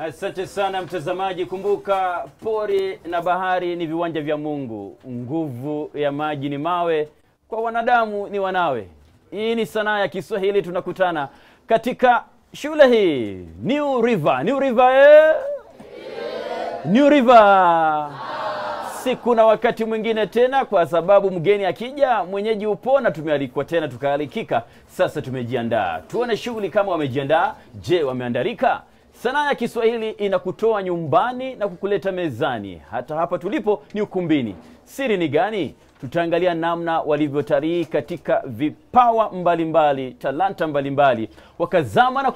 Asante sana mtazamaji, kumbuka pori na bahari ni viwanja vya Mungu. Nguvu ya maji ni mawe, kwa wanadamu ni wanawe. Hii ni sanaa ya Kiswahili, tunakutana katika shule hii New River. New River. Siku na wakati mwingine tena, kwa sababu mgeni akija mwenyeji upona, tumealikwa tena tukaalikika. Sasa tumejiandaa. Tuone shughuli kama wamejiandaa. Je, wameandarika? Sanaa ya Kiswahili inakutoa nyumbani na kukuleta mezani. Hata hapa tulipo ni ukumbini. Siri ni gani? Tutaangalia namna walivyotarii katika vipawa mbalimbali, talanta mbalimbali, wakazama na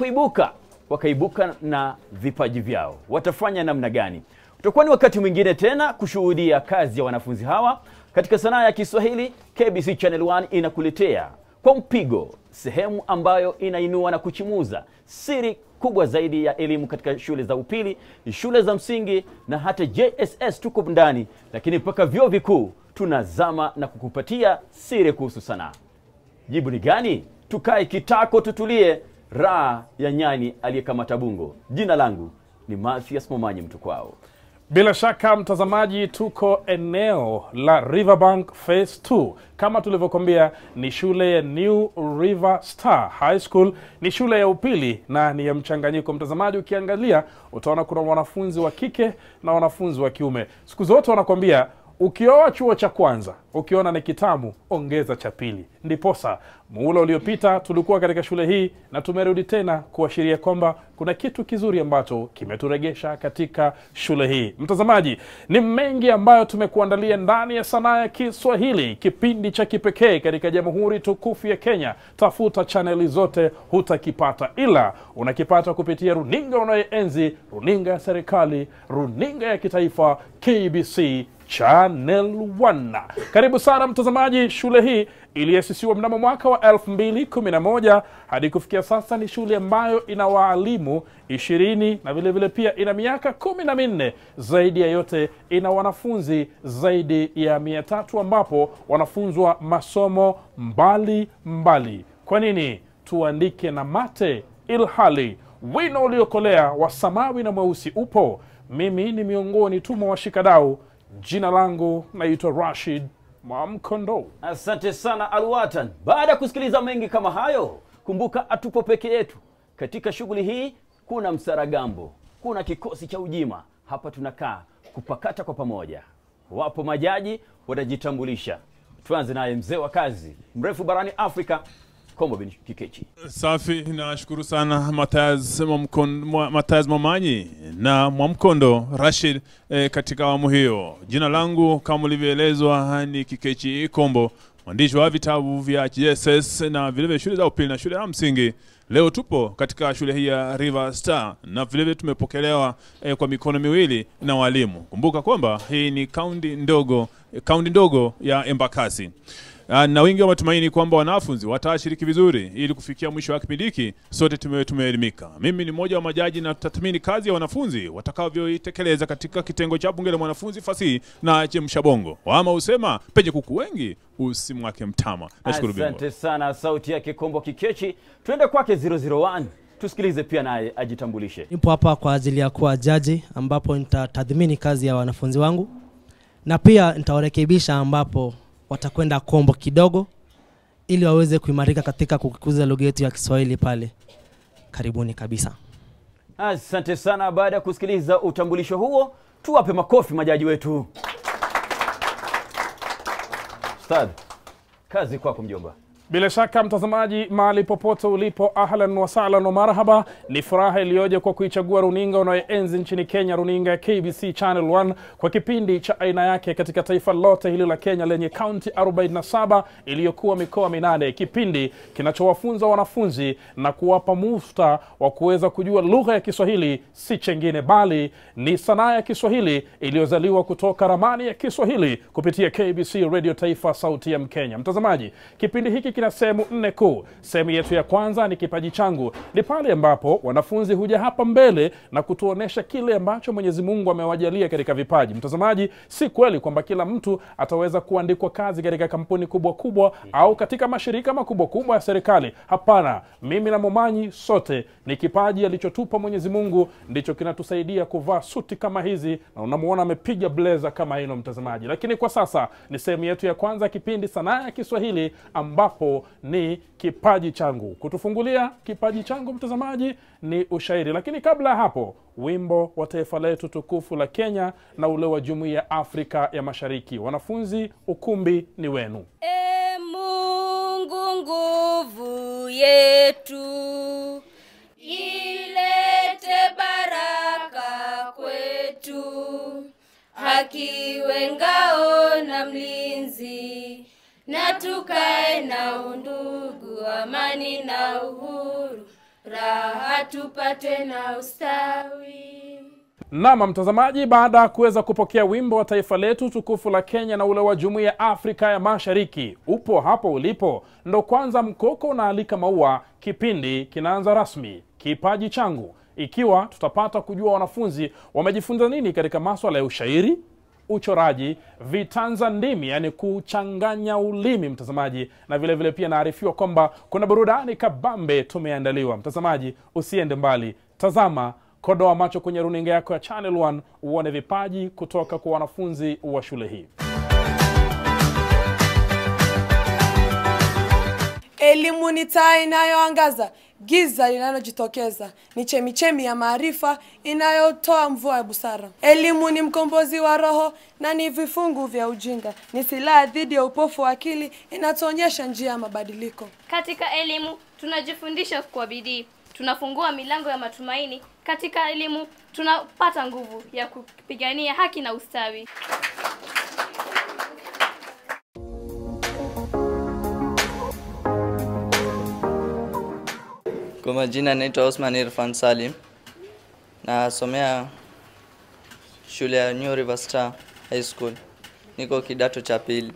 wakaibuka na vipaji vyao. Watafanya namna gani? Tutakuwa ni wakati mwingine tena kushuhudia kazi ya wanafunzi hawa katika sanaa ya Kiswahili. KBC Channel 1 inakuletea kwa mpigo sehemu ambayo inainua na kuchimuza siri kubwa zaidi ya elimu katika shule za upili, shule za msingi na hata JSS tuko ndani, lakini mpaka vyuo vikuu tunazama na kukupatia siri kuhusu sanaa. Jibu ni gani? Tukae kitako tutulie, raha ya nyani aliyekamata bungo. Jina langu ni Mathias Momanyi Mtukwao. Bila shaka mtazamaji, tuko eneo la Riverbank Phase 2. Kama tulivyokuambia, ni shule ya New River Star High School, ni shule ya upili na ni ya mchanganyiko. Mtazamaji, ukiangalia utaona kuna wanafunzi wa kike na wanafunzi wa kiume. Siku zote wanakuambia ukioa chuo cha kwanza, ukiona ni kitamu, ongeza cha pili. Ndiposa muhula uliopita tulikuwa katika shule hii na tumerudi tena kuashiria kwamba kuna kitu kizuri ambacho kimeturegesha katika shule hii. Mtazamaji, ni mengi ambayo tumekuandalia ndani ya sanaa ya Kiswahili, kipindi cha kipekee katika Jamhuri tukufu ya Kenya. Tafuta chaneli zote hutakipata, ila unakipata kupitia runinga unayoenzi, runinga ya serikali, runinga ya kitaifa, KBC Channel 1. Karibu sana mtazamaji. Shule hii iliasisiwa mnamo mwaka wa 2011 hadi kufikia sasa ni shule ambayo ina walimu 20 na vile vile pia ina miaka 14. Zaidi ya yote ina wanafunzi zaidi ya 300 ambapo wanafunzwa masomo mbali. Kwa nini tuandike na mate ilhali wino uliokolea wa samawi na mweusi upo? Mimi ni miongoni tu mwa washikadau. Jina langu naitwa Rashid Mwamkondo. Asante sana Alwatan. Baada ya kusikiliza mengi kama hayo, kumbuka atupo peke yetu. Katika shughuli hii kuna msaragambo, kuna kikosi cha ujima. Hapa tunakaa kupakata kwa pamoja. Wapo majaji watajitambulisha. Tuanze naye mzee wa kazi mrefu barani Afrika, Kombo bin Kikechi. Safi, nashukuru sana Mathias Momanyi na Mwamkondo Rashid katika awamu hiyo. Jina langu kama ulivyoelezwa ni Kikechi Kombo, mwandishi wa vitabu vya JSS na vile vile shule za upili na shule ya msingi. Leo tupo katika shule hii ya River Star na vile vile tumepokelewa kwa mikono miwili na walimu. Kumbuka kwamba hii ni kaunti ndogo ya Embakasi. Na wengi wa matumaini kwamba wanafunzi watashiriki vizuri ili kufikia mwisho wa kipindi hiki sote tumeelimika. Mimi ni mmoja wa majaji na tutathmini kazi ya wanafunzi watakavyoitekeleza katika kitengo cha bunge la mwanafunzi fasihi na chemsha bongo. Wama usema penye kuku wengi usimwake mtama. Nashukuru bingwa. Asante sana, sauti yake Kombo Kikechi. Tuende kwake 001. Tusikilize pia naye ajitambulishe. Nipo hapa kwa ajili ya kuwa jaji ambapo nitatathmini kazi ya wanafunzi wangu na pia nitawarekebisha ambapo watakwenda kombo kidogo ili waweze kuimarika katika kukuza lugha yetu ya Kiswahili pale. Karibuni kabisa. Asante sana. Baada ya kusikiliza utambulisho huo, tuwape makofi majaji wetu. Ustadh, kazi kwako mjomba. Bila shaka mtazamaji, mahali popote ulipo, ahlan wa sahlan wa marhaba. Ni furaha iliyoje kwa kuichagua runinga unayoenzi nchini Kenya, runinga ya KBC Channel 1 kwa kipindi cha aina yake katika taifa lote hili la Kenya lenye kaunti 47 iliyokuwa mikoa 8. Kipindi kinachowafunza wanafunzi na kuwapa mufta wa kuweza kujua lugha ya Kiswahili si chengine bali ni sanaa ya Kiswahili iliyozaliwa kutoka ramani ya Kiswahili kupitia KBC Radio Taifa, sauti ya Mkenya. Mtazamaji, kipindi hiki kina sehemu 4 kuu. Sehemu yetu ya kwanza ni kipaji changu. Ni pale ambapo wanafunzi huja hapa mbele na kutuonesha kile ambacho Mwenyezi Mungu amewajalia katika vipaji. Mtazamaji, si kweli kwamba kila mtu ataweza kuandikwa kazi katika kampuni kubwa kubwa au katika mashirika makubwa kubwa ya serikali. Hapana, mimi na Momanyi sote ni kipaji alichotupa Mwenyezi Mungu ndicho kinatusaidia kuvaa suti kama hizi, na unamuona amepiga blazer kama hilo mtazamaji. Lakini kwa sasa ni sehemu yetu ya kwanza, kipindi Sanaa ya Kiswahili, ambapo ni kipaji changu. Kutufungulia kipaji changu mtazamaji ni ushairi. Lakini kabla hapo, wimbo wa taifa letu tukufu la Kenya na ule wa Jumuiya ya Afrika ya Mashariki. Wanafunzi, ukumbi ni wenu. Mungu nguvu yetu, ilete baraka kwetu, haki iwe ngao na mlinzi, na tukae na undugu, amani na uhuru, raha tupate na ustawi. Naam mtazamaji, baada ya kuweza kupokea wimbo wa taifa letu tukufu la Kenya na ule wa Jumuiya ya Afrika ya Mashariki, upo hapo ulipo, ndo kwanza mkoko unaalika maua. Kipindi kinaanza rasmi, kipaji changu, ikiwa tutapata kujua wanafunzi wamejifunza nini katika masuala ya ushairi, uchoraji, vitanza ndimi, yani kuchanganya ulimi mtazamaji, na vile vile pia naarifiwa kwamba kuna burudani kabambe tumeandaliwa. Mtazamaji, usiende mbali, tazama, kodoa macho kwenye runinga yako ya Channel 1 uone vipaji kutoka kwa wanafunzi wa shule hii. Elimu ni taa inayoangaza giza linalojitokeza, ni chemichemi ya maarifa inayotoa mvua ya busara. Elimu ni mkombozi wa roho na ni vifungu vya ujinga, ni silaha dhidi ya upofu wa akili, inatuonyesha njia ya mabadiliko. Katika elimu tunajifundisha kwa bidii, tunafungua milango ya matumaini. Katika elimu tunapata nguvu ya kupigania haki na ustawi. Kwa majina naitwa Osman Irfan Salim, nasomea shule ya New River Star High School, niko kidato cha pili.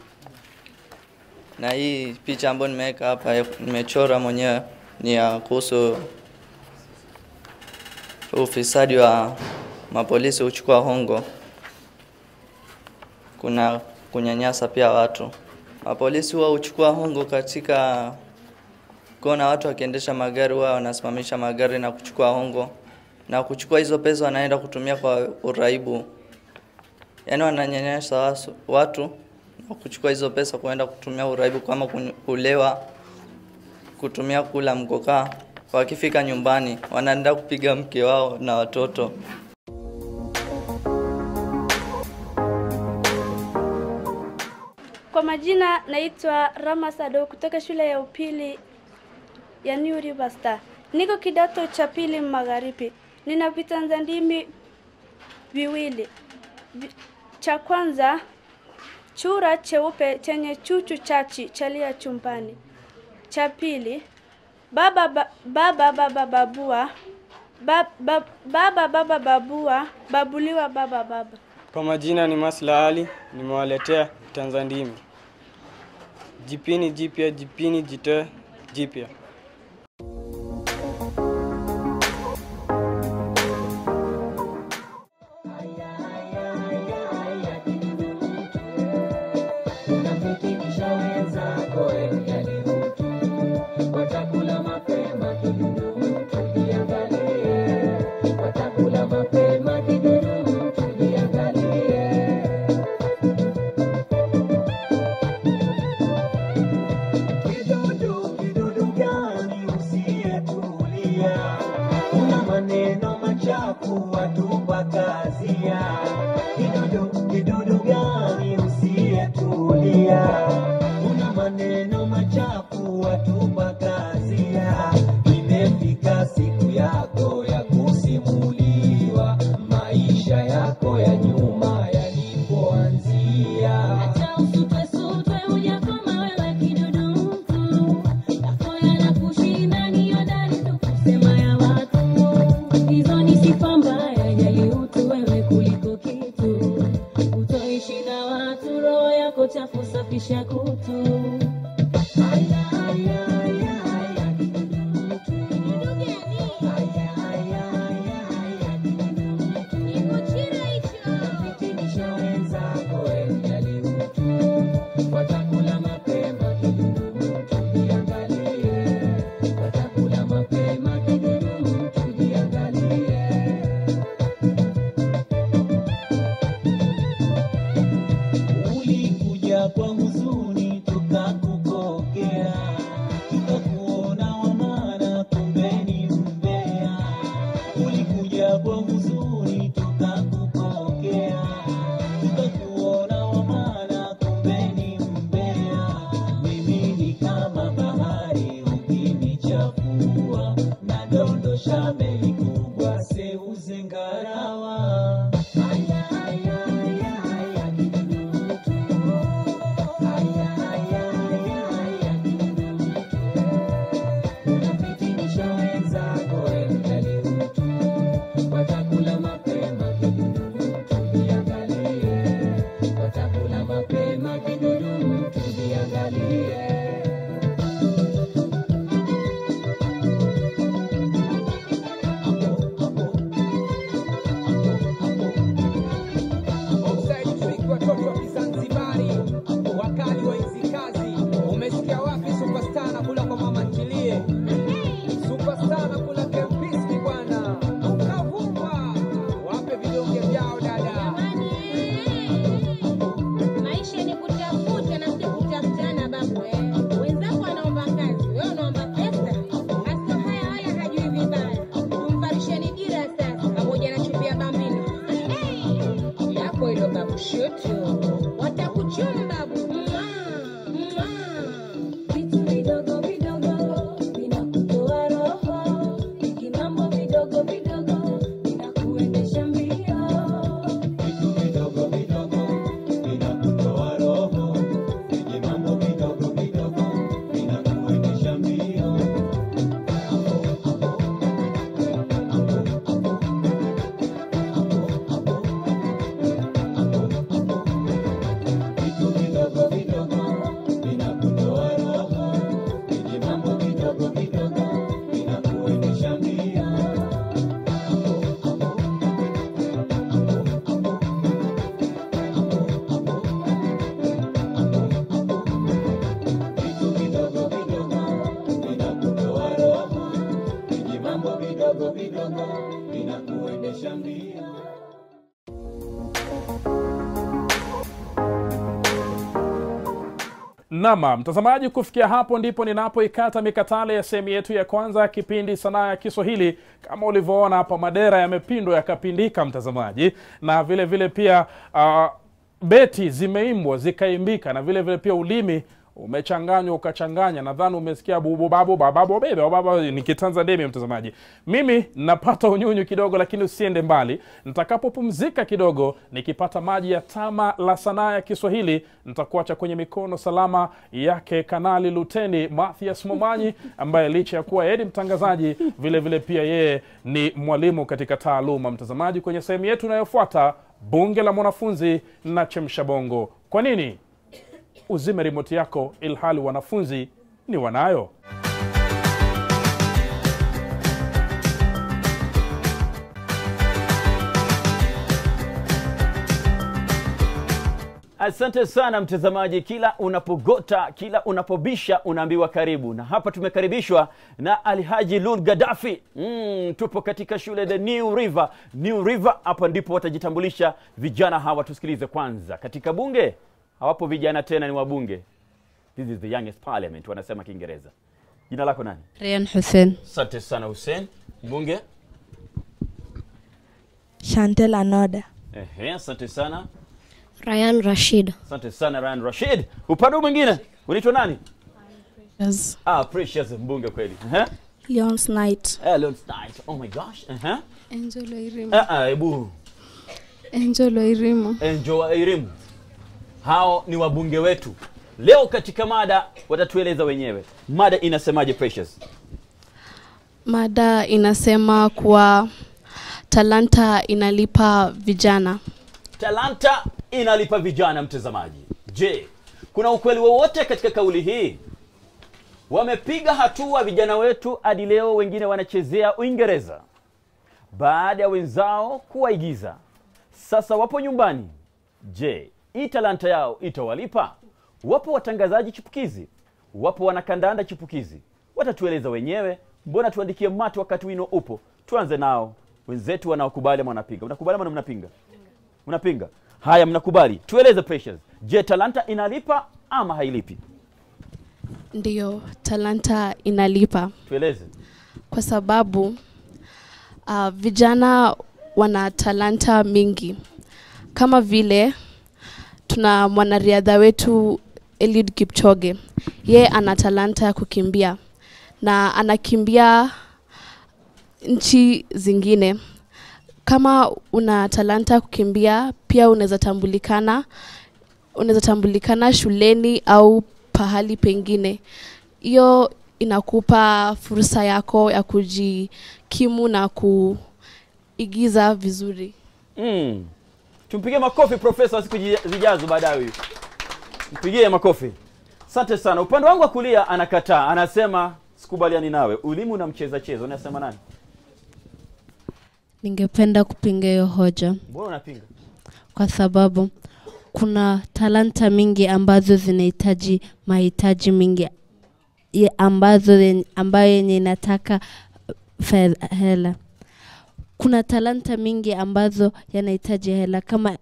Na hii picha ambayo nimeweka hapa, nimechora mwenyewe, ni ya kuhusu ufisadi wa mapolisi uchukua hongo, kuna kunyanyasa pia watu. Mapolisi huwa uchukua hongo katika kuna watu wakiendesha magari, wao wanasimamisha magari na kuchukua hongo, na kuchukua hizo pesa wanaenda kutumia kwa uraibu. Yaani wananyanyasa watu na kuchukua hizo pesa kuenda kutumia uraibu, kama kulewa, kutumia kula mkoka. Wakifika nyumbani wanaenda kupiga mke wao na watoto. Kwa majina naitwa Rama Sado kutoka shule ya upili ya New River Star. Niko kidato cha pili magharibi. Nina vitanza ndimi viwili. Cha kwanza, chura cheupe chenye chuchu chachi chalia chumbani. Cha pili, baba babua babuliwa baba. Kwa majina ni Masla Ali, nimewaletea vitanza ndimi. Jipini jipya, jipini jitoe jipya. Kidudu Shusha meli kubwa seuze ngarawa. Haya haya haya haya kidudu. Haya haya haya haya kidudu. Unapitinisha wenzako engali utu. Watakula mapema kidudu tuviangalie. Watakula mapema kidudu tuviangalie. Nama, mtazamaji, kufikia hapo ndipo ninapoikata mikatale ya sehemu yetu ya kwanza kipindi Sanaa ya Kiswahili. Kama ulivyoona hapa, madera yamepindwa yakapindika mtazamaji, na vile vile pia beti zimeimbwa zikaimbika, na vile vile pia ulimi umechanganywa ukachanganya. Nadhani umesikia bubu babu babu bebe baba ni Kitanzania mtazamaji. Mimi napata unyunyu kidogo, lakini usiende mbali. Nitakapopumzika kidogo nikipata maji ya tama la sanaa ya Kiswahili, nitakuacha kwenye mikono salama yake Kanali Luteni Mathias Momanyi, ambaye licha ya kuwa yeye mtangazaji vile vile pia yeye ni mwalimu katika taaluma. Mtazamaji, kwenye sehemu yetu inayofuata, bunge la mwanafunzi na chemsha bongo. Kwa nini uzime remote yako ilhali wanafunzi ni wanayo? Asante sana mtazamaji, kila unapogota, kila unapobisha unaambiwa karibu. Na hapa tumekaribishwa na Alhaji Lul Gaddafi. Tupo katika shule the New River. New River, hapa ndipo watajitambulisha vijana hawa. Tusikilize kwanza. Katika bunge hawapo vijana tena, ni wabunge. This is the youngest parliament, wanasema Kiingereza. Jina lako nani? Ryan Hussein. Asante sana Hussein. Bunge? Chantel Anoda. Asante sana. Ryan Rashid. Asante sana Ryan Rashid. Upande mwingine unaitwa nani? Precious. Precious, mbunge kweli. Leon's Knight. Leon's Knight. Oh my gosh. Angel Wairimu. Ebu. Angel Wairimu. Angel Wairimu. Hao ni wabunge wetu. Leo katika mada watatueleza wenyewe. Mada inasemaje Precious? Mada inasema kuwa talanta inalipa vijana. Talanta inalipa vijana mtazamaji. Je, kuna ukweli wowote katika kauli hii? Wamepiga hatua vijana wetu hadi leo wengine wanachezea Uingereza baada ya wenzao kuwaigiza. Sasa wapo nyumbani. Je, hii talanta yao itawalipa? Wapo watangazaji chipukizi, wapo wanakandanda chipukizi. Watatueleza wenyewe. Mbona tuandikie mati wakati wino upo? Tuanze nao. Wenzetu wanaokubali ama wanapinga? Unakubali ama mnapinga? Unapinga. Haya, mnakubali. Tueleze Precious. Je, talanta inalipa ama hailipi? Ndiyo, talanta inalipa. Tueleze. Kwa sababu vijana wana talanta mingi. Kama vile tuna mwanariadha wetu Eliud Kipchoge. Yeye ana talanta ya kukimbia. Na anakimbia nchi zingine. Kama una talanta kukimbia, pia unaweza tambulikana shuleni au pahali pengine. Hiyo inakupa fursa yako ya kujikimu na kuigiza vizuri. Tumpigie makofi profesa siku zijazo baadaye huyu. Mpigie makofi. Asante sana. Upande wangu wa kulia anakataa, anasema sikubaliani nawe. Elimu na mcheza chezo, unasema nani? Ningependa kupinga hiyo hoja. Mbona unapinga? Kwa sababu kuna talanta mingi ambazo zinahitaji mahitaji mingi ambayo yenye inataka hela. Kuna talanta mingi ambazo yanahitaji hela, kama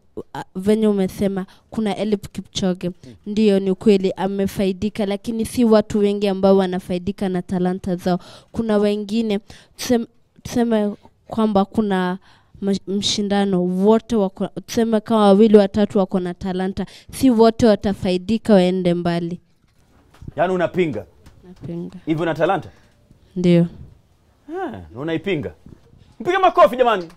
venye umesema kuna Eliud Kipchoge. Ndiyo, ni kweli amefaidika, lakini si watu wengi ambao wanafaidika na talanta zao. Kuna wengine tuseme kwamba kuna mshindano, wote wako, tuseme kama 2 watatu wako na talanta, si wote watafaidika waende mbali. Yaani unapinga? Napinga. Hivyo na talanta? Ndio. Unaipinga. Mpige makofi jamani.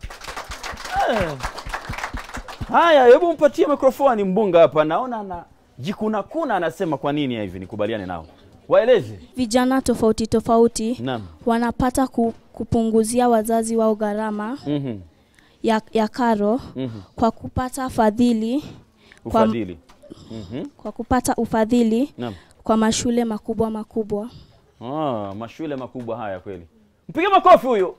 Haya, hebu mpatie mikrofoni mbunga hapa. Naona jikuna anasema kwa nini hivi, nikubaliane nao. Waeleze. Vijana tofauti Naam. wanapata kupunguzia wazazi wao gharama ya karo kwa kupata ufadhili kwa kupata ufadhili kwa mashule makubwa. Mashule makubwa haya kweli. Mpige makofi huyo.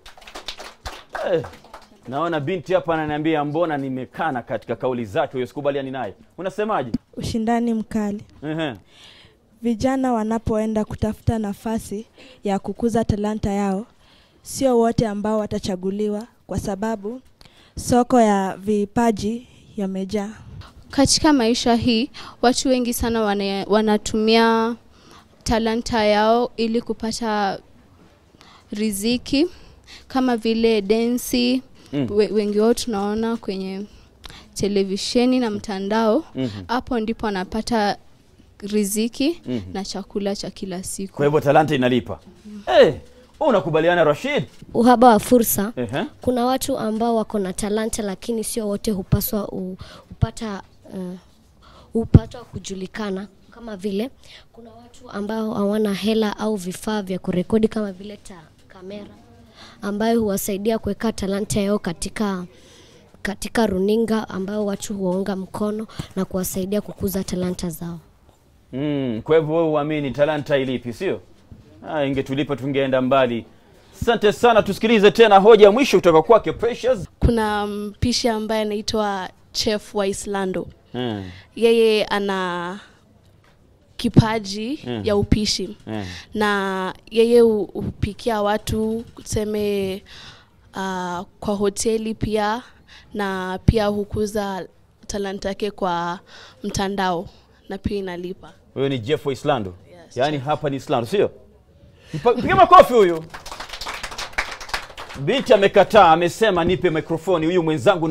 Naona binti hapa ananiambia mbona nimekana katika kauli zake, huyo sikubaliani naye. Unasemaje? Ushindani mkali. Vijana wanapoenda kutafuta nafasi ya kukuza talanta yao, sio wote ambao watachaguliwa kwa sababu soko ya vipaji yamejaa. Katika maisha hii, watu wengi sana wanatumia talanta yao ili kupata riziki, kama vile densi. Wengi wao tunaona kwenye televisheni na mtandao. Hapo ndipo wanapata riziki na chakula cha kila siku. Kwa hivyo talanta inalipa. Unakubaliana Rashid? Uhaba wa fursa. Kuna watu ambao wako na talanta, lakini sio wote hupaswa upata kujulikana. Kama vile kuna watu ambao hawana hela au vifaa vya kurekodi kama vile kamera, ambayo huwasaidia kuweka talanta yao katika runinga, ambao watu huwaunga mkono na kuwasaidia kukuza talanta zao. Kwa hivyo wewe uamini talanta ilipi, sio? Ingetulipa tungeenda mbali. Asante sana. Tusikilize tena hoja ya mwisho kutoka kwake Precious. Kuna mpishi ambaye anaitwa Chef Waislando. Yeye ana kipaji ya upishi. Na yeye hupikia watu, tuseme kwa hoteli pia, na pia hukuza talanta yake kwa mtandao na pia inalipa. Huyo ni Jeff Waislando. Yes, yaani hapa ni Islando, sio? Mpige makofi huyo. Binti amekataa, amesema nipe mikrofoni, huyu mwenzangu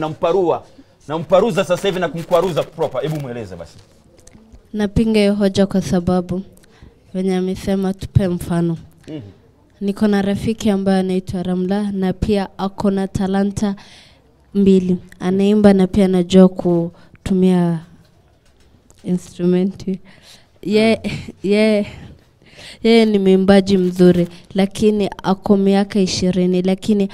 namparuza sasa hivi na kumkwaruza proper. Hebu mueleze basi. Napinga hiyo hoja kwa sababu wenye amesema tupe mfano. Niko na rafiki ambaye anaitwa Ramla, na pia ako na talanta 2. Anaimba na pia anajua kutumia instrumenti. Yeye ni mwimbaji mzuri, lakini ako miaka 20, lakini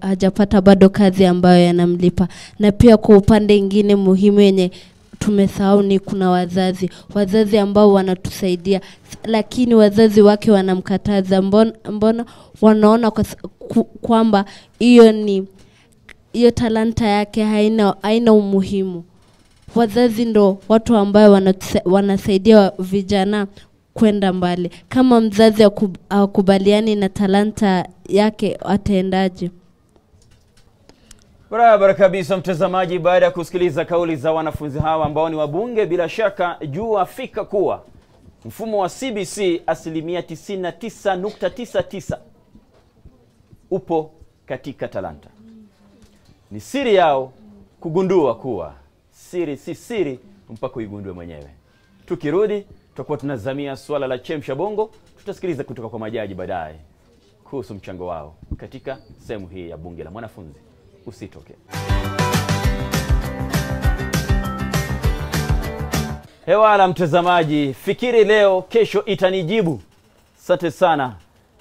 hajapata bado kazi ambayo yanamlipa. Na pia kwa upande mwingine muhimu yenye tumesahau ni kuna wazazi ambao wanatusaidia, lakini wazazi wake wanamkataza. Mbona wanaona kwamba hiyo talanta yake haina umuhimu. Wazazi ndo watu ambao wanasaidia vijana kwenda mbali. Kama mzazi hakubaliani na talanta yake, ataendaje? Barabara kabisa mtazamaji, baada ya kusikiliza kauli za wanafunzi hawa ambao ni wabunge, bila shaka jua fika kuwa mfumo wa CBC 99.99% upo katika talanta. Ni siri yao kugundua kuwa siri si siri mpaka uigundue mwenyewe. Tukirudi tutakuwa tunazamia swala la chemsha bongo, tutasikiliza kutoka kwa majaji baadaye. kuhusu mchango wao katika sehemu hii ya bunge la mwanafunzi. Usitoke. Hewa la mtazamaji, fikiri leo kesho itanijibu. Asante sana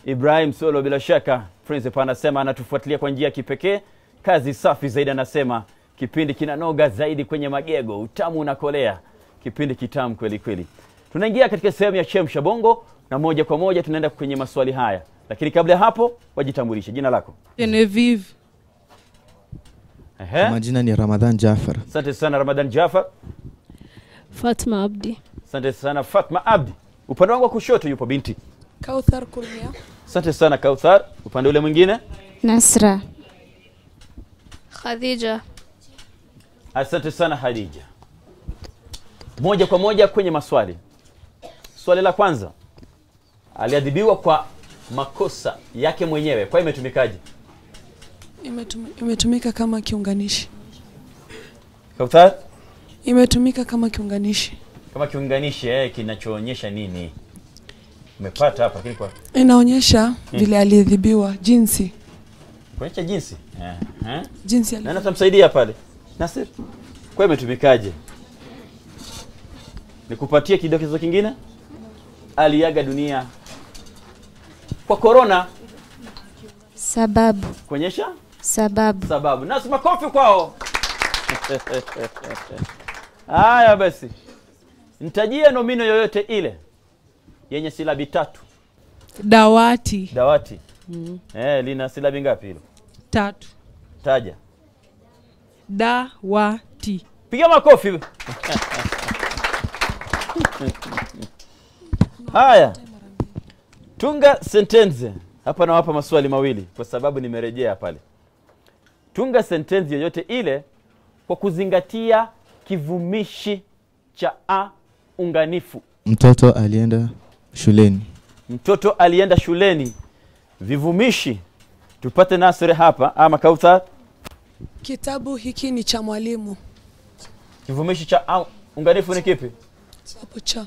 Ibrahim Solo, bila shaka principal anasema anatufuatilia kwa njia ya kipekee. Kazi safi zaidi, anasema kipindi kinanoga zaidi kwenye magego, utamu unakolea, kipindi kitamu kweli kweli. Tunaingia katika sehemu ya Chemsha Bongo na moja kwa moja tunaenda kwenye maswali haya. Lakini kabla ya hapo, wajitambulishe. Jina lako? Genevieve. Majina ni Ramadhan Jafar. Asante sana Ramadhan Jafar. Fatma Abdi. Asante sana Fatma Abdi. Upande wangu wa kushoto yupo binti Kauthar Kulmia. Asante sana Kauthar. Upande ule mwingine? Nasra. Khadija. Asante sana Khadija. Moja kwa moja kwenye maswali. Swali la kwanza. Aliadhibiwa kwa makosa yake mwenyewe, kwa imetumikaje? Imetumika kama kiunganishi. Kauthar? Imetumika kama kiunganishi. Kama kiunganishi kinachoonyesha nini? Umepata hapa lakini kwa inaonyesha vile aliadhibiwa, jinsi. Kuonyesha jinsi? Jinsi aliadhibiwa. Na natamsaidia pale. Nasir. Kwa imetumikaje? Nikupatie kidokezo kingine? Aliaga dunia kwa corona. Sababu. Kuonyesha? Sababu. Sababu. Nasi makofi kwao. Haya basi. Nitajie nomino yoyote ile yenye silabi 3. Dawati. Dawati. Lina silabi ngapi hilo? 3. Taja. Dawati. Piga makofi. Haya. Tunga sentenze. Hapa nawapa maswali mawili kwa sababu nimerejea pale. Tunga sentensi yoyote ile kwa kuzingatia kivumishi cha a unganifu. Mtoto alienda shuleni. Mtoto alienda shuleni. Vivumishi. Tupate Nasri hapa ama Kauthar. Kitabu hiki ni cha mwalimu. Kivumishi cha a unganifu ni kipi? Hapo cha.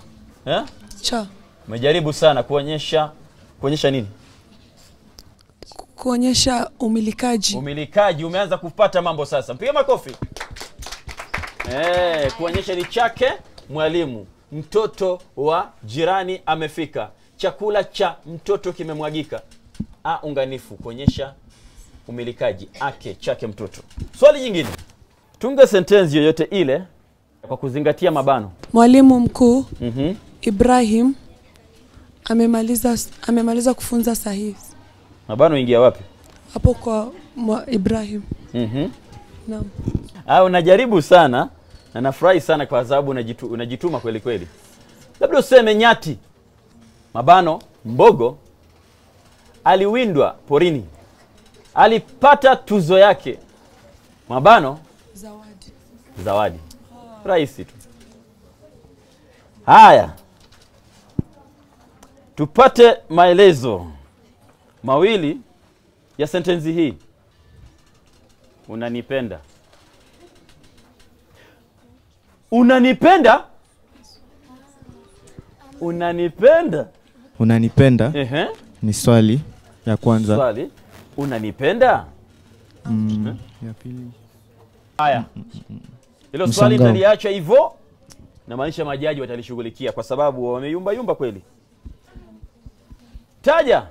Cha. Umejaribu sana kuonyesha nini? Kuonyesha umilikaji. Umilikaji, umeanza kupata mambo sasa. Mpiga makofi. Kuonyesha ni chake mwalimu. Mtoto wa jirani amefika. Chakula cha mtoto kimemwagika. A unganifu kuonyesha umilikaji, ake chake mtoto. Swali jingine. Tunga sentensi yoyote ile kwa kuzingatia mabano. Mwalimu mkuu Ibrahim amemaliza kufunza sahihi. Mabano ingia wapi? Hapo kwa Ibrahim. Naam. Unajaribu sana na nafurahi sana kwa sababu unajituma kweli kweli. Labda useme nyati. Mabano mbogo aliwindwa porini. Alipata tuzo yake. Mabano zawadi. Rahisi tu. Haya. Tupate maelezo mawili ya sentensi hii. Unanipenda. Unanipenda? Unanipenda? Unanipenda? Ni swali ya kwanza. Swali. Unanipenda? Ya pili. Haya. Hilo swali nitaliacha hivyo. Na maanisha majaji watalishughulikia kwa sababu wameyumba kweli. Taja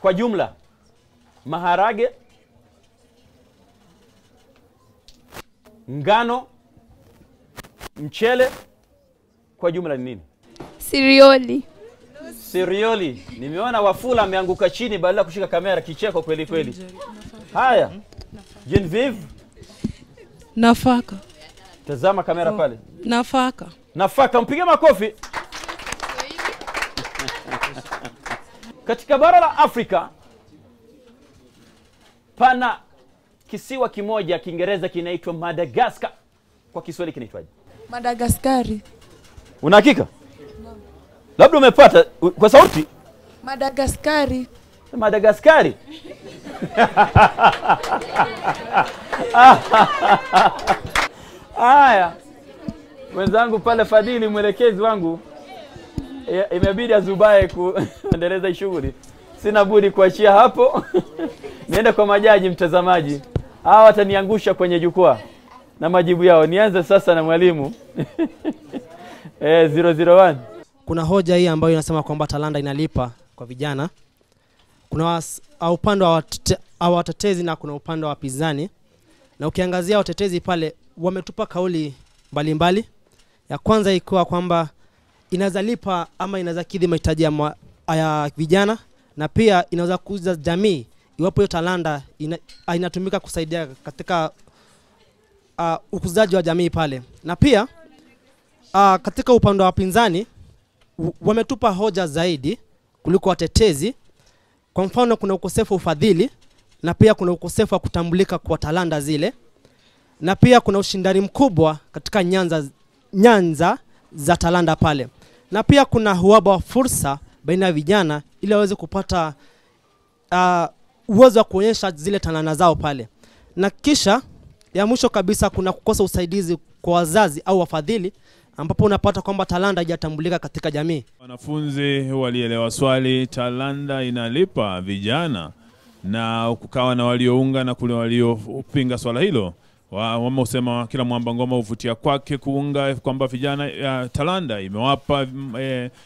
kwa jumla maharage, ngano, mchele kwa jumla ni nini? Sirioli. Sirioli. Nimeona Wafula ameanguka chini badala ya kushika kamera, kicheko kweli kweli. Haya. Genevieve. Nafaka. Tazama kamera pale. Nafaka. Nafaka, mpige makofi. Katika bara la Afrika pana kisiwa kimoja Kiingereza kinaitwa Madagascar. Kwa Kiswahili kinaitwaje? Madagaskari. Una hakika? Labda umepata kwa sauti? Madagaskari. Madagaskari. Haya. Mwenzangu pale Fadhili, mwelekezi wangu, imebidi azubae kuendeleza shughuli. Sina budi kuachia hapo. Niende kwa majaji mtazamaji. Hawa wataniangusha kwenye jukwaa na majibu yao. Nianze sasa na mwalimu. 001. Kuna hoja hii ambayo inasema kwamba talanta inalipa kwa vijana. Kuna upande wa watetezi na kuna upande wa wapinzani. Na ukiangazia watetezi pale wametupa kauli mbalimbali. Ya kwanza ikiwa kwamba inaweza lipa ama inaweza kidhi mahitaji ya vijana, na pia inaweza kuza jamii iwapo hiyo talanta inatumika kusaidia katika ukuzaji wa jamii pale. Na pia katika upande wa wapinzani wametupa hoja zaidi kuliko watetezi. Kwa mfano kuna ukosefu wa ufadhili, na pia kuna ukosefu wa kutambulika kwa talanta zile, na pia kuna ushindani mkubwa katika nyanza za talanta pale, na pia kuna uhaba wa fursa baina ya vijana ili waweze kupata uwezo wa kuonyesha zile talanta zao pale. Na kisha ya mwisho kabisa kuna kukosa usaidizi kwa wazazi au wafadhili, ambapo unapata kwamba talanta haijatambulika katika jamii. Wanafunzi walielewa swali, talanta inalipa vijana, na kukawa na waliounga na kule waliopinga swala hilo. Wamesema kila mwamba ngoma uvutia kwake kuunga kwamba vijana talanta imewapa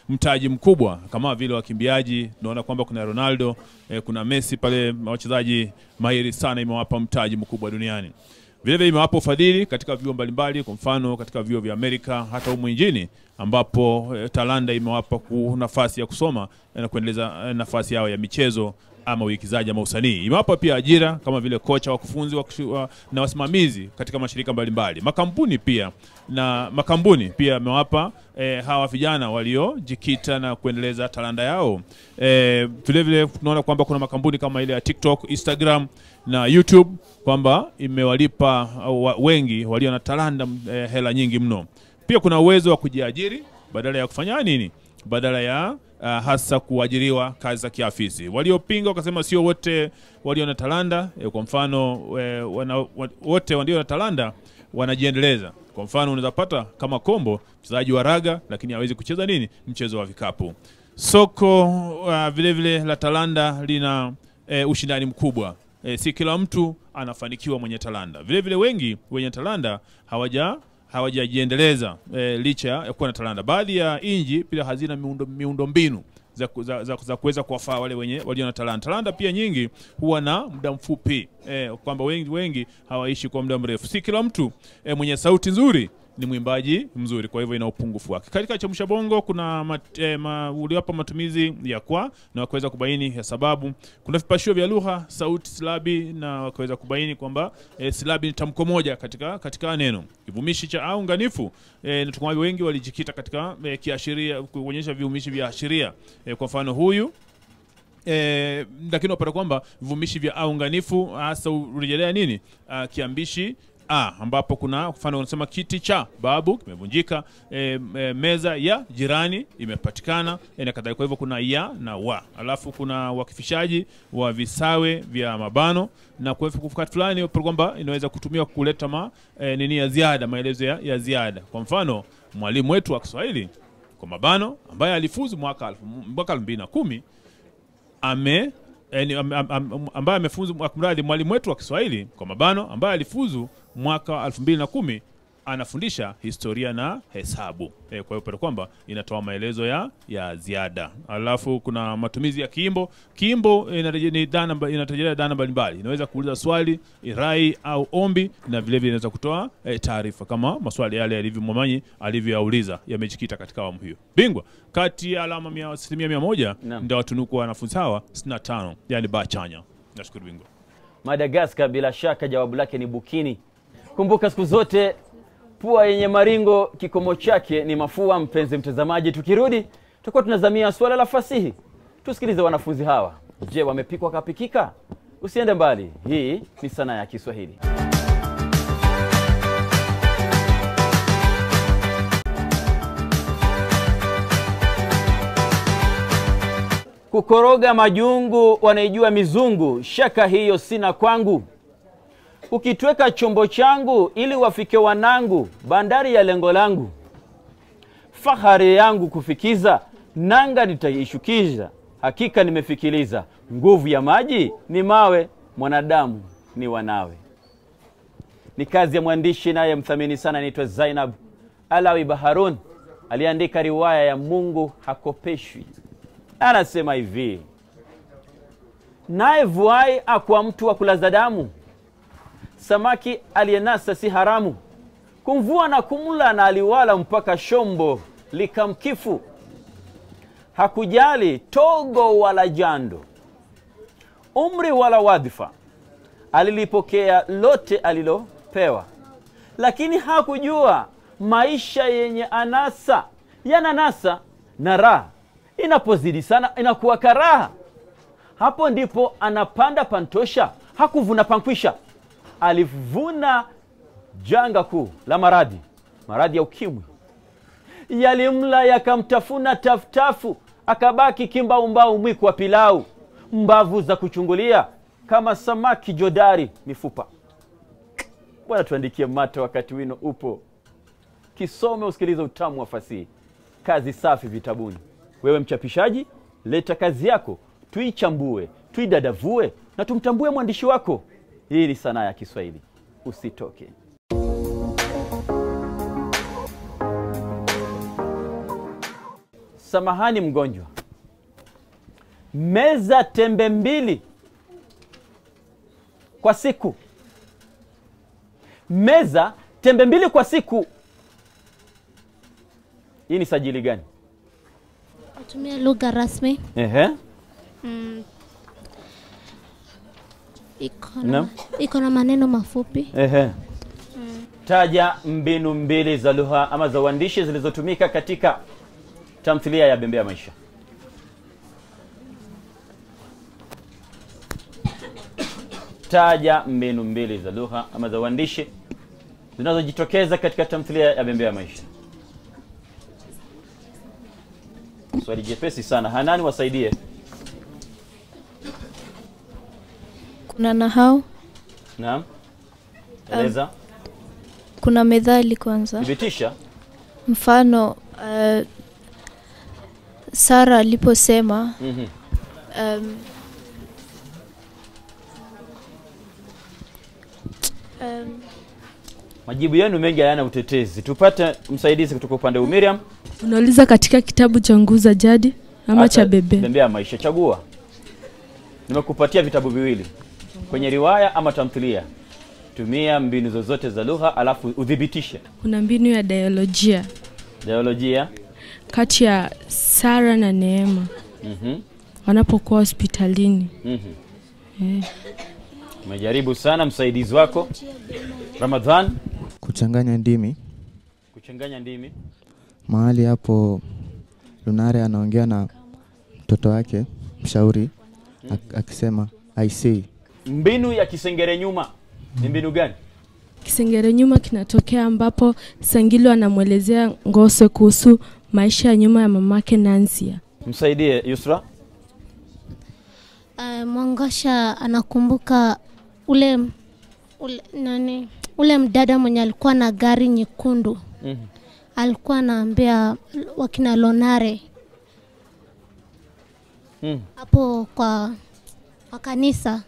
mtaji mkubwa, kama vile wakimbiaji. Tunaona kwamba kuna Ronaldo, kuna Messi pale, wachezaji mahiri sana, imewapa mtaji mkubwa duniani. Vile vile imewapa ufadhili katika vyuo mbalimbali, kwa mfano katika vyuo vya Amerika, hata humu nchini, ambapo talanta imewapa nafasi ya kusoma na kuendeleza nafasi yao ya michezo ama uigizaji ama usanii. Imewapa pia ajira kama vile kocha, wakufunzi na wasimamizi katika mashirika mbalimbali. Makampuni pia yamewapa hawa vijana waliojikita na kuendeleza talanta yao. Vile vile tunaona kwamba kuna makampuni kama ile ya TikTok, Instagram na YouTube kwamba imewalipa wengi walio na talanta hela nyingi mno. Pia kuna uwezo wa kujiajiri badala ya kufanya nini? Badala ya hasa kuajiriwa kazi za kiafisi. Waliopinga wakasema sio wote walio na talanta. Kwa mfano wote walio na talanta wanajiendeleza. Kwa mfano unaweza pata kama Kombo, mchezaji wa raga lakini hawezi kucheza nini? Mchezo wa vikapu. Soko vile vile la talanta lina ushindani mkubwa. Si kila mtu anafanikiwa mwenye talanta. Vile vile wengi wenye talanta hawajajiendeleza licha ya kuwa na talanta. Baadhi ya inji pia hazina miundo mbinu za kuweza kuwafaa wale walio na talanta. Talanta pia nyingi huwa na muda mfupi, kwamba wengi hawaishi kwa muda mrefu. Si kila mtu mwenye sauti nzuri ni mwimbaji mzuri, kwa hivyo ina upungufu wake. Katika Chemsha Bongo kuna uliwapa matumizi ya kwa na wakaweza kubaini ya sababu. Kuna vipashio vya lugha, sauti, silabi, na wakaweza kubaini kwamba silabi ni tamko moja katika neno. Kivumishi cha au nganifu, natukumai wengi walijikita katika kiashiria, kuonyesha vivumishi vya ashiria. Kwa mfano huyu lakini wapata kwamba vivumishi vya au nganifu hasa urejelea nini? Kiambishi ambapo kuna mfano unasema kiti cha babu kimevunjika, meza ya jirani imepatikana, na kadhalika. Kwa hivyo kuna ya na wa. Alafu kuna wakifishaji wa visawe vya mabano, na kwa hivyo wakati fulani kwamba inaweza kutumiwa kuleta nini ya ziada, maelezo ya ziada. Kwa mfano mwalimu wetu wa Kiswahili kwa mabano ambaye alifuzu mwaka 2010 ambaye amefuzu mwalimu wetu wa Kiswahili kwa mabano ambaye alifuzu mwaka 2010 anafundisha historia na hesabu. Kwa hiyo pale kwamba inatoa maelezo ya ziada. Alafu kuna matumizi ya kiimbo. Kiimbo inarejelea dhana mbalimbali. Inaweza kuuliza swali, rai au ombi, na vile vile inaweza kutoa taarifa kama maswali yale yalivyo Momanyi alivyoyauliza yamejikita katika awamu hiyo. Bingwa kati ya alama 100 ndio watunuku wanafunzi hawa 65, yani bachanya. Nashukuru bingwa. Madagascar bila shaka jawabu lake ni Bukini. Kumbuka siku zote pua yenye maringo kikomo chake ni mafua. Mpenzi mtazamaji, tukirudi tutakuwa tunazamia swala la fasihi. Tusikilize wanafunzi hawa. Je, wamepikwa kapikika? Usiende mbali. Hii ni Sanaa ya Kiswahili. Kukoroga majungu wanaijua mizungu, shaka hiyo sina kwangu. Ukitweka chombo changu ili wafike wanangu, bandari ya lengo langu. Fahari yangu kufikiza nanga nitaishukisha, hakika nimefikiliza, nguvu ya maji ni mawe, mwanadamu ni wanawe. Ni kazi ya mwandishi naye mthamini sana, anaitwa Zainab Alawi Baharun, aliandika riwaya ya Mungu Hakopeshwi. Anasema hivi: naye vuai akwa mtu wa kulaza damu, samaki aliyenasa si haramu, kumvua na kumla na aliwala mpaka shombo likamkifu, hakujali togo wala jando, umri wala wadhifa, alilipokea lote alilopewa, lakini hakujua maisha yenye anasa yananasa, na raha inapozidi sana inakuwa karaha. Hapo ndipo anapanda pantosha, hakuvuna pankwisha, alivuna janga kuu la maradhi ya ukimwi. Yalimla yakamtafuna taftafu, akabaki kimbaumbau mwiku wa pilau, mbavu za kuchungulia kama samaki jodari mifupa. Bwana tuandikie mata wakati wino upo, kisome usikilize utamu wa fasihi, kazi safi vitabuni. Wewe mchapishaji, leta kazi yako, tuichambue, tuidadavue na tumtambue mwandishi wako. Hii ni sanaa ya Kiswahili, usitoke. Samahani mgonjwa, meza tembe 2 kwa siku. Meza tembe 2 kwa siku. Hii ni sajili gani? Tumia lugha rasmi. Iko na maneno mafupi. Taja mbinu 2 za lugha ama za uandishi zilizotumika katika tamthilia ya Bembea Maisha. Taja mbinu 2 za lugha ama za uandishi zinazojitokeza katika tamthilia ya Bembea Maisha. Swali jepesi sana. Hanani wasaidie. Kuna nahau. Naam. Eleza. Kuna methali kwanza. Thibitisha. Mfano Sara aliposema majibu yenu mengi hayana utetezi. Tupate msaidizi kutoka upande wa Miriam. Unauliza katika kitabu cha Nguu za Jadi ama cha Bembea Maisha. Chagua. Nimekupatia vitabu 2. Kwenye riwaya ama tamthilia. Tumia mbinu zozote za lugha alafu udhibitishe. Kuna mbinu ya dialojia. Dialojia kati ya Sara na Neema. Wanapokuwa hospitalini. Umejaribu sana. Msaidizi wako Ramadhan. Kuchanganya ndimi. Kuchanganya ndimi. Mahali hapo Lunare anaongea na mtoto wake mshauri akisema I see. Mbinu ya kisengere nyuma ni mbinu gani? Kisengere nyuma kinatokea ambapo Sangilo anamuelezea Ngoswe kuhusu maisha ya nyuma ya mamake Nansia. Msaidie Yusra. Mwangosha anakumbuka ule mdada mwenye alikuwa na gari nyekundu. Alikuwa anaambia wakina Lonare. Hapo kwa kanisa.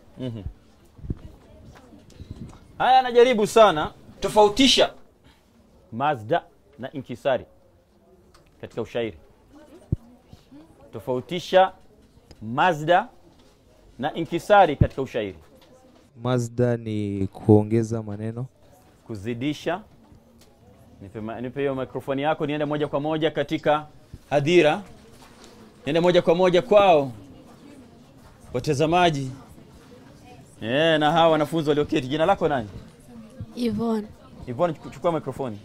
Haya, anajaribu sana. Tofautisha Mazda na inkisari katika ushairi. Tofautisha Mazda na inkisari katika ushairi. Mazda ni kuongeza maneno. Kuzidisha. Nipe hiyo mikrofoni yako niende moja kwa moja katika hadhira. Niende moja kwa moja kwao watazamaji. Na hawa wanafunzi walioketi. Jina lako nani? Yvonne. Yvonne, chukua mikrofoni.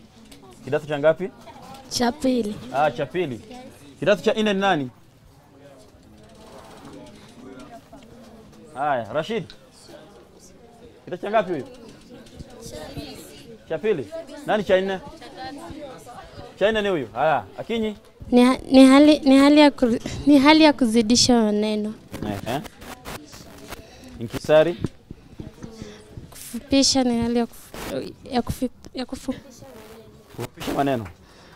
Kidato cha ngapi? Cha pili. Cha pili. Kidato cha 4 ni nani? Haya, Rashid. Kidato cha ngapi huyo? Cha pili. Nani cha 4? Cha 4 ni huyo. Haya, Akinyi. Ni hali ya kuzidisha maneno. Inkisari. Kufupisha ni hali ya kufupisha maneno.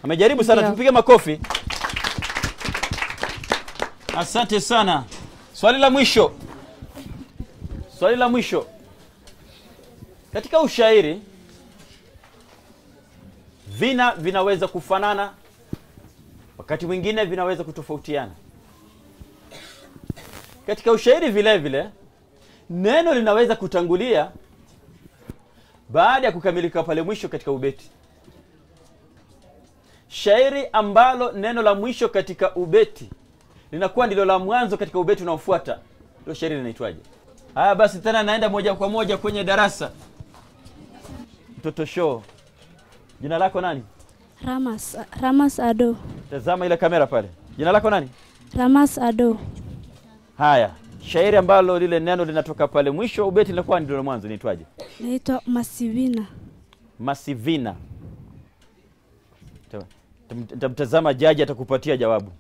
Amejaribu sana, tupige makofi. Asante sana. Swali la mwisho. Swali la mwisho. Katika ushairi vina vinaweza kufanana, wakati mwingine vinaweza kutofautiana. Katika ushairi vile vile neno linaweza kutangulia baada ya kukamilika pale mwisho katika ubeti. Shairi ambalo neno la mwisho katika ubeti linakuwa ndilo la mwanzo katika ubeti unaofuata, ndio shairi linaitwaje? Haya basi tena naenda moja kwa moja kwenye darasa. Mtoto show. Jina lako nani? Ramas Ado. Tazama ile kamera pale. Jina lako nani? Ramas Ado. Haya, shairi ambalo lile neno linatoka pale mwisho ubeti linakuwa ndilo la mwanzo inaitwaje? Naitwa Masivina. Masivina. Nitamtazama jaji atakupatia jawabu.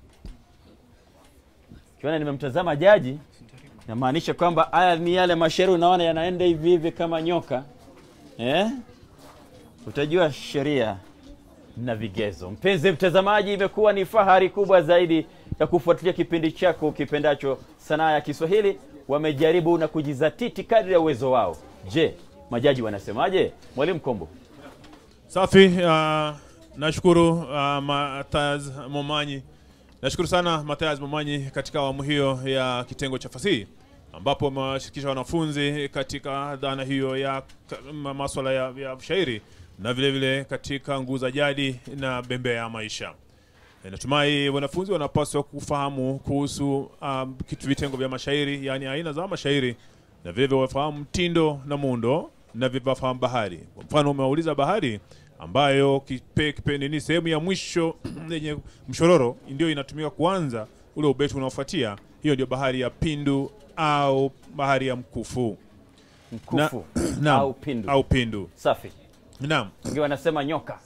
Kiona nimemtazama jaji, inamaanisha kwamba haya ni yale mashairi unaona yanaenda hivi hivi kama nyoka. Utajua sheria na vigezo. Mpenzi mtazamaji, imekuwa ni fahari kubwa zaidi ya kufuatilia kipindi chako kipendacho Sanaa ya Kiswahili. Wamejaribu na kujizatiti kadri ya uwezo wao. Je, majaji wanasemaje? Mwalimu Kombo. Safi, nashukuru Mataz Momanyi. Nashukuru sana Mataz Momanyi katika awamu hiyo ya kitengo cha fasihi, ambapo wamewashirikisha wanafunzi katika dhana hiyo ya masuala ya shairi na vile vile katika nguu za jadi na bembea ya maisha. Natumai wanafunzi wanapaswa kufahamu kuhusu vitengo vya mashairi, yani aina za mashairi, na vile vile wafahamu mtindo na muundo, na vile wafahamu bahari. Kwa mfano umeuliza bahari ambayo ni sehemu ya mwisho yenye mshororo ndio inatumika kuanza ule ubeti unaofuatia. Hiyo ndio bahari ya pindu au bahari ya mkufu. Mkufu au pindu. Au pindu. Safi. Naam. Wengine wanasema nyoka.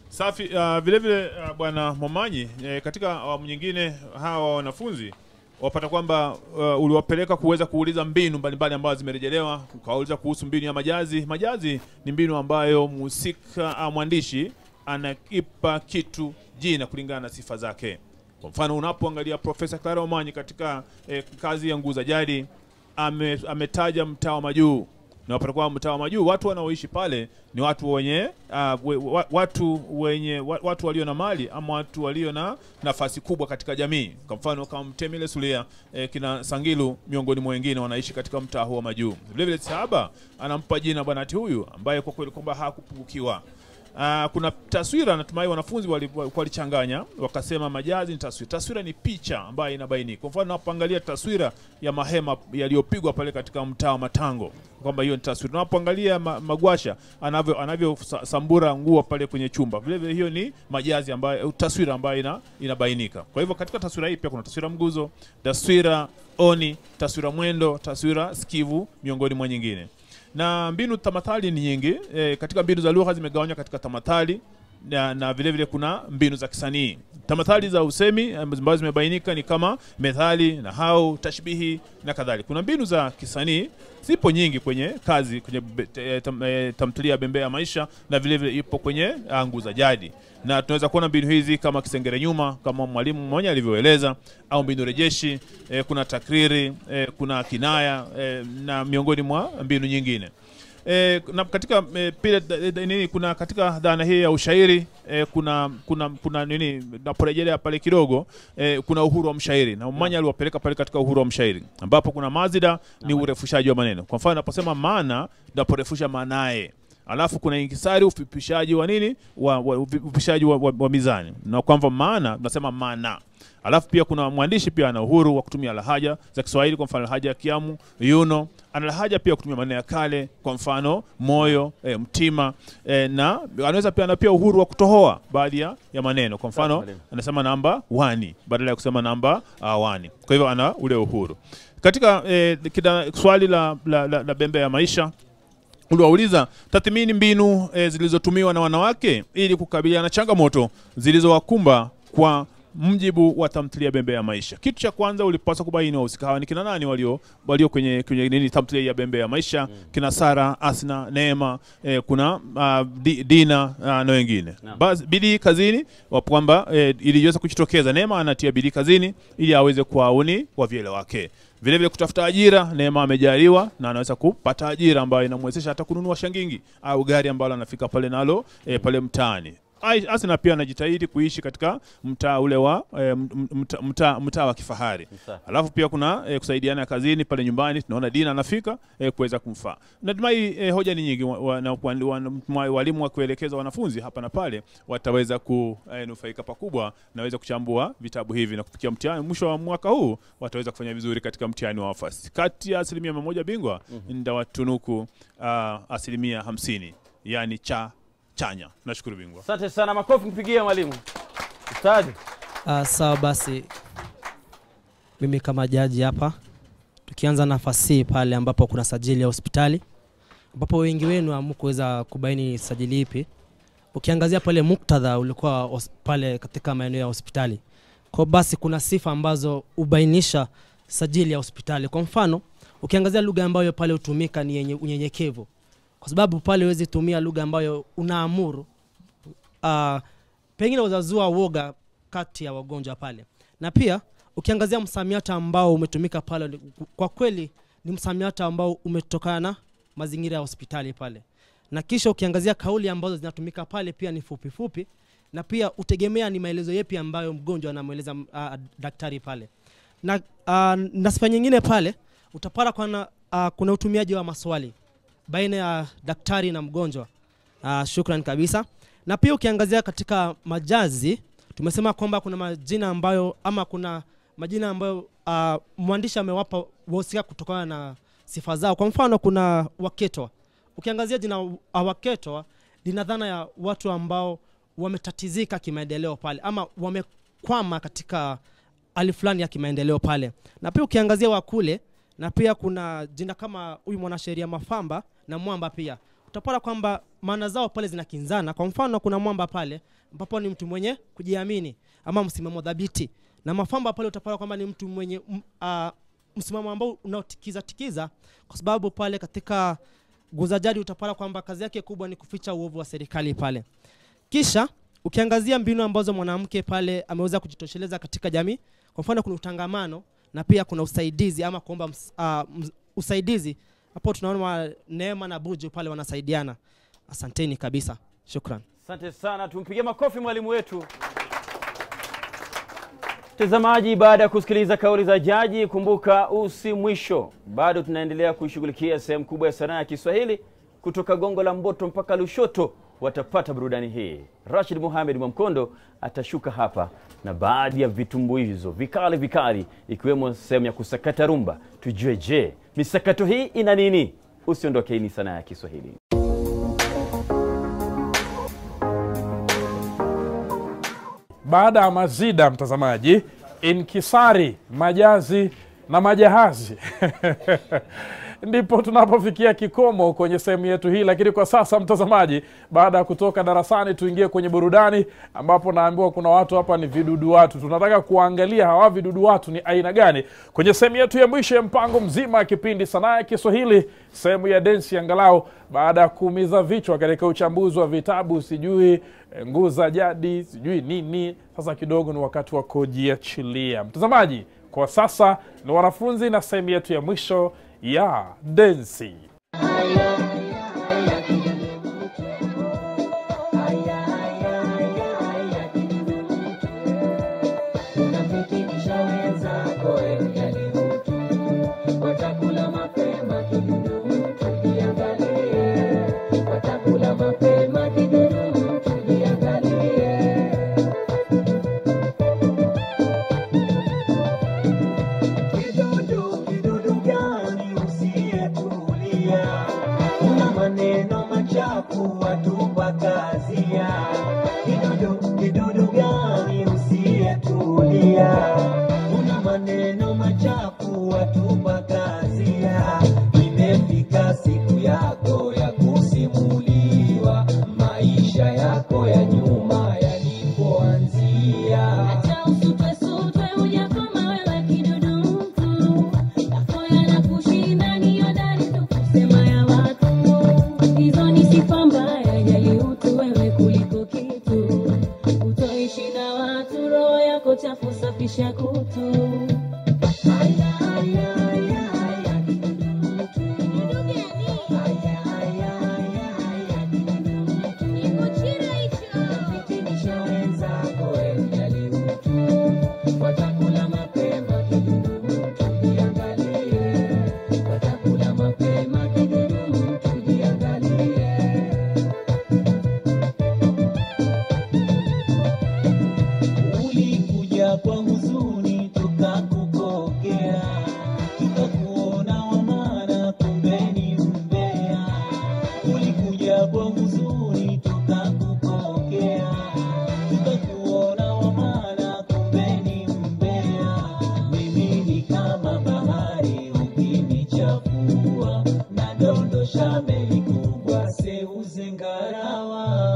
Safi. Vile vile bwana Momanyi, katika awamu nyingine hawa wanafunzi wapata kwamba uliwapeleka kuweza kuuliza mbinu mbalimbali ambazo zimerejelewa. Ukauliza kuhusu mbinu ya majazi. Majazi ni mbinu ambayo mhusika mwandishi anakipa kitu jina kulingana na sifa zake. Kwa mfano unapoangalia Profesa Clara Momanyi katika kazi ya nguu za jadi, ametaja mtaa wa Majuu. Na wapata kwamba mtaa wa Majuu watu wanaoishi pale ni watu wenye watu walio na mali ama watu walio na nafasi kubwa katika jamii. Kwa mfano kama Mtemile Sulia, kina Sangilu miongoni mwa wengine wanaishi katika mtaa huo wa Majuu. Vile vile Sahaba anampa jina bwanati huyu ambaye kwa kweli kwamba hakupungukiwa. Kuna taswira, natumai wanafunzi walichanganya wakasema majazi ni taswira. Taswira ni picha ambayo inabainika. Kwa mfano unapoangalia taswira ya mahema yaliyopigwa pale katika mtaa wa Matango, kwamba hiyo ni taswira. Unapoangalia Magwasha anavyo sambura nguo pale kwenye chumba, vile vile hiyo ni majazi ambayo taswira ambayo inabainika. Kwa hivyo katika taswira hii pia kuna taswira mguzo, taswira oni, taswira mwendo, taswira sikivu miongoni mwa nyingine. Na mbinu tamathali ni nyingi. Katika mbinu za lugha zimegawanywa katika tamathali na vile vile kuna mbinu za kisanii. Tamathali za usemi ambazo zimebainika ni kama methali, nahau, tashbihi na kadhalika. Kuna mbinu za kisanii zipo nyingi kwenye kazi, kwenye tamthilia bembea ya maisha, na vile vile ipo kwenye nguu za jadi. Na tunaweza kuona mbinu hizi kama kisengere nyuma kama mwalimu mmoja alivyoeleza, au mbinu rejeshi, kuna takriri, kuna kinaya, na miongoni mwa mbinu nyingine. Na katika nini kuna katika dhana hii ya ushairi kuna nini naporejelea pale kidogo, kuna uhuru wa mshairi, na Momanyi aliwapeleka pale katika uhuru wa mshairi, ambapo kuna mazida ni urefushaji wa maneno. Kwa mfano naposema maana naporefusha maanaye, alafu kuna inkisari ufupishaji wa nini ufupishaji wa mizani, na kwamba maana tunasema maana. Alafu pia kuna mwandishi pia ana uhuru wa kutumia lahaja za Kiswahili, kwa mfano lahaja ya Kiamu, Yuno. Ana lahaja pia kutumia maneno ya kale, kwa mfano moyo, mtima, na anaweza pia ana uhuru wa kutohoa baadhi ya maneno. Kwa mfano anasema namba wani badala ya kusema namba wani. Kwa hivyo ana ule uhuru. Katika swali la bembea ya maisha uliwauliza tathmini mbinu zilizotumiwa na wanawake ili kukabiliana na changamoto zilizowakumba kwa mjibu wa tamthilia Bembea ya Maisha. Kitu cha kwanza ulipaswa kubaini wahusika hawa ni kina nani walio kwenye nini tamthilia ya Bembea ya Maisha. Kina Sara, Asna, Neema, kuna Dina na wengine. Basi bidii kazini kwamba iliweza kujitokeza. Neema anatia bidii kazini ili aweze kuwauni wavyele wake. Vile vile kutafuta ajira, Neema amejaliwa na anaweza kupata ajira ambayo inamwezesha hata kununua shangingi au gari ambalo anafika pale nalo pale mtaani. Asna pia anajitahidi kuishi katika mtaa ule wa mtaa wa kifahari. Alafu pia kuna kusaidiana kazini pale nyumbani. Tunaona Dina anafika kuweza kumfaa. Natumai hoja ni nyingi walimu wa kuelekeza wanafunzi hapa na pale wataweza kunufaika pakubwa na waweza kuchambua vitabu hivi na kupikia mtihani mwisho wa mwaka huu wataweza kufanya vizuri katika mtihani wa wafasi. Kati ya 100% bingwa ndawatunuku 50%, yani chanya. Nashukuru bingwa. Asante sana, makofi mpigie mwalimu. Ustadi. Sawa basi. Mimi kama jaji hapa tukianza nafasi pale ambapo kuna sajili ya hospitali ambapo wengi wenu hamkuweza kubaini sajili ipi. Ukiangazia pale muktadha ulikuwa pale katika maeneo ya hospitali. Kwa basi kuna sifa ambazo ubainisha sajili ya hospitali. Kwa mfano, ukiangazia lugha ambayo pale hutumika ni yenye unyenyekevu. Kwa sababu pale huwezi tumia lugha ambayo unaamuru pengine uzazua woga kati ya wagonjwa pale. Na pia ukiangazia msamiati ambao umetumika pale, kwa kweli ni msamiati ambao umetokana na mazingira ya hospitali pale. Na kisha ukiangazia kauli ambazo zinatumika pale pia ni fupi fupi, na pia utegemea ni maelezo yapi ambayo mgonjwa anamueleza daktari pale. Na sifa nyingine pale utapata kuna utumiaji wa maswali baina ya daktari na mgonjwa. Shukran kabisa. Na pia ukiangazia katika majazi tumesema kwamba kuna majina ambayo kuna majina ambayo mwandishi amewapa wahusika kutokana na sifa zao. Kwa mfano kuna waketwa. Ukiangazia jina waketwa lina dhana ya watu ambao wametatizika kimaendeleo pale ama wamekwama katika hali fulani ya kimaendeleo pale. Na pia ukiangazia wakule, na pia kuna jina kama huyu mwanasheria Mafamba na Mwamba pia. Utapata kwamba maana zao pale zinakinzana. Kwa mfano kuna Mwamba pale ambapo ni mtu mwenye kujiamini ama msimamo dhabiti. Na Mafamba pale utapata kwamba ni mtu mwenye msimamo ambao unaotikiza kwa sababu pale katika Guzajadi utapata kwamba kazi yake kubwa ni kuficha uovu wa serikali pale. Kisha ukiangazia mbinu ambazo mwanamke pale ameweza kujitosheleza katika jamii. Kwa mfano kuna utangamano na pia kuna usaidizi ama kuomba usaidizi. Hapo tunaona Neema na Buju pale wanasaidiana. Asanteni kabisa. Shukran. Asante sana, tumpigie makofi mwalimu wetu. Mtazamaji, baada ya kusikiliza kauli za jaji, kumbuka usimwisho. Bado tunaendelea kuishughulikia sehemu kubwa ya sanaa ya Kiswahili kutoka Gongo la Mboto mpaka Lushoto. Watapata burudani hii. Rashid Mohamed Mwamkondo atashuka hapa na baadhi ya vitumbuizo vikali ikiwemo sehemu ya kusakata rumba. Tujue je, misakato hii ina nini? Usiondoke, ni sanaa ya Kiswahili. Baada ya mazida mtazamaji, inkisari, majazi na majahazi ndipo tunapofikia kikomo kwenye sehemu yetu hii. Lakini kwa sasa mtazamaji, baada ya kutoka darasani tuingie kwenye burudani ambapo naambiwa kuna watu hapa ni vidudu watu. Tunataka kuangalia hawa vidudu watu ni aina gani kwenye sehemu yetu ya mwisho ya mpango mzima ya kipindi Sanaa ya Kiswahili, sehemu ya densi angalau. Baada ya kuumiza vichwa katika uchambuzi wa vitabu, sijui nguza jadi, sijui nini, sasa kidogo ni wakati wa kujiachilia. Mtazamaji, kwa sasa ni wanafunzi na sehemu yetu ya mwisho ya densi. Kidudu gani usiyetulia, una maneno machafu watupa kazia. Imefika siku yako ya kusimuliwa maisha yako ya nyuma yalipoanzia. kutu, roho yako chafu safisha kutu. Kwa huzuni tukakupokea, tukakuona wa maana, kumbe ni mbea. Ulikuja kwa huzuni tukakupokea, tukakuona wa maana, kumbe ni mbea. Mimi ni kama bahari ukinichafua, nadondosha meli kubwa seuze ngarawa.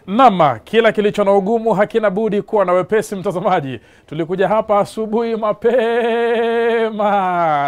Nama, kila kilicho na ugumu hakina budi kuwa na wepesi mtazamaji. Tulikuja hapa asubuhi mapema,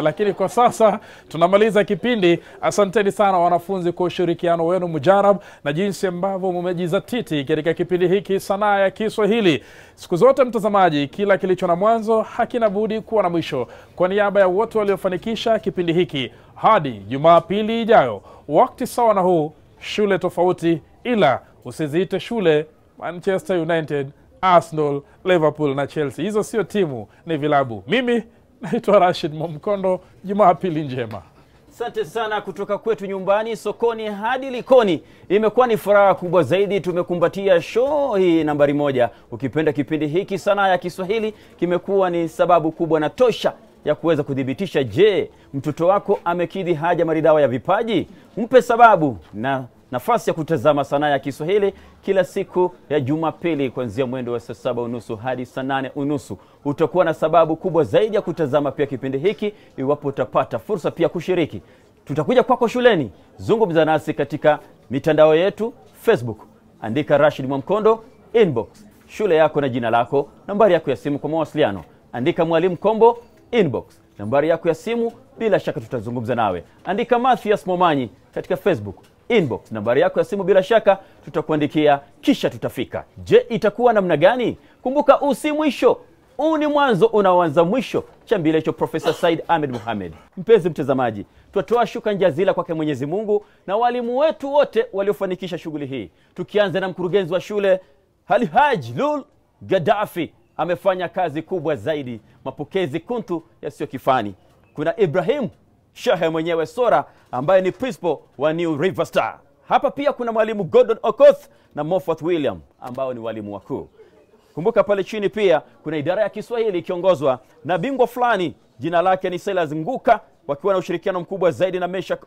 lakini kwa sasa tunamaliza kipindi. Asanteni sana wanafunzi kwa ushirikiano wenu mujarab na jinsi ambavyo mmejizatiti katika kipindi hiki sanaa ya Kiswahili. Siku zote mtazamaji, kila kilicho na mwanzo hakina budi kuwa na mwisho. Kwa niaba ya wote waliofanikisha kipindi hiki, hadi Jumapili ijayo, wakati sawa na huu, shule tofauti ila usiziite shule Manchester United, Arsenal, Liverpool na Chelsea. Hizo sio timu, ni vilabu. Mimi naitwa Rashid Momkondo. Jumapili njema. Asante sana kutoka kwetu nyumbani, sokoni hadi Likoni. Imekuwa ni furaha kubwa zaidi. Tumekumbatia show hii nambari 1. Ukipenda kipindi hiki sanaa ya Kiswahili, kimekuwa ni sababu kubwa na tosha ya kuweza kudhibitisha, je, mtoto wako amekidhi haja maridhawa ya vipaji? Mpe sababu na nafasi ya kutazama sanaa ya Kiswahili kila siku ya Jumapili kuanzia mwendo wa saa 7:30 hadi saa 8:30. Utakuwa na sababu kubwa zaidi ya kutazama pia kipindi hiki iwapo utapata fursa pia kushiriki. Tutakuja kwako shuleni. Zungumza nasi katika mitandao yetu. Facebook, andika Rashid Momkondo, inbox shule yako na jina lako, nambari yako ya simu kwa mawasiliano. Andika Mwalimu Kombo, inbox nambari yako ya simu, bila shaka tutazungumza nawe. Andika Mathias Momanyi katika Facebook, inbox nambari yako ya simu, bila shaka tutakuandikia kisha tutafika. Je, itakuwa namna gani? Kumbuka, usi mwisho, ni mwanzo unaoanza mwisho. Chambile cho Professor Said Ahmed Mohamed. Mpenzi mtazamaji, tutoa shukrani jazila kwake Mwenyezi Mungu na walimu wetu wote waliofanikisha shughuli hii. Tukianza na mkurugenzi wa shule Alhaji Lul Gaddafi, amefanya kazi kubwa zaidi, mapokezi kuntu yasiyo kifani. Kuna Ibrahim Shahe mwenyewe Sora ambaye ni principal wa New River Star. Hapa pia kuna mwalimu Gordon Okoth na Moffat William ambao ni walimu wakuu. Kumbuka pale chini pia kuna idara ya Kiswahili ikiongozwa na bingwa fulani, jina lake ni Silas Nguka, wakiwa na ushirikiano mkubwa zaidi na Meshak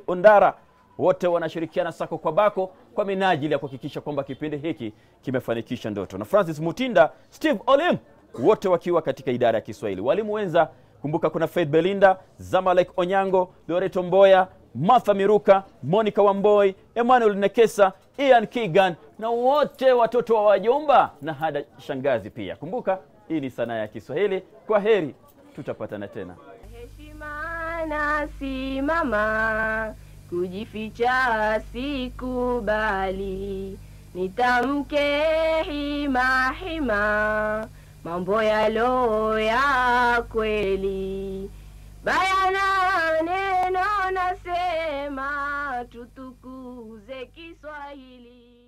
Ondara. Wote wanashirikiana sako kwa bako kwa minajili ya kuhakikisha kwamba kipindi hiki kimefanikisha ndoto. Na Francis Mutinda, Steve Olim, wote wakiwa katika idara ya Kiswahili. Walimu wenza, kumbuka kuna Faith Belinda, Zamalek Onyango, Loreto Mboya, Martha Miruka, Monica Wamboi, Emmanuel Nekesa, Ian Kigan, na wote watoto wa wajomba na hada shangazi pia. Kumbuka hii ni sanaa ya Kiswahili. Kwa heri, tutapatana tena. Heshima na simama, kujificha sikubali, nitamke hima hima, mambo yalo ya kweli, bayana neno nasema, tutukuze Kiswahili.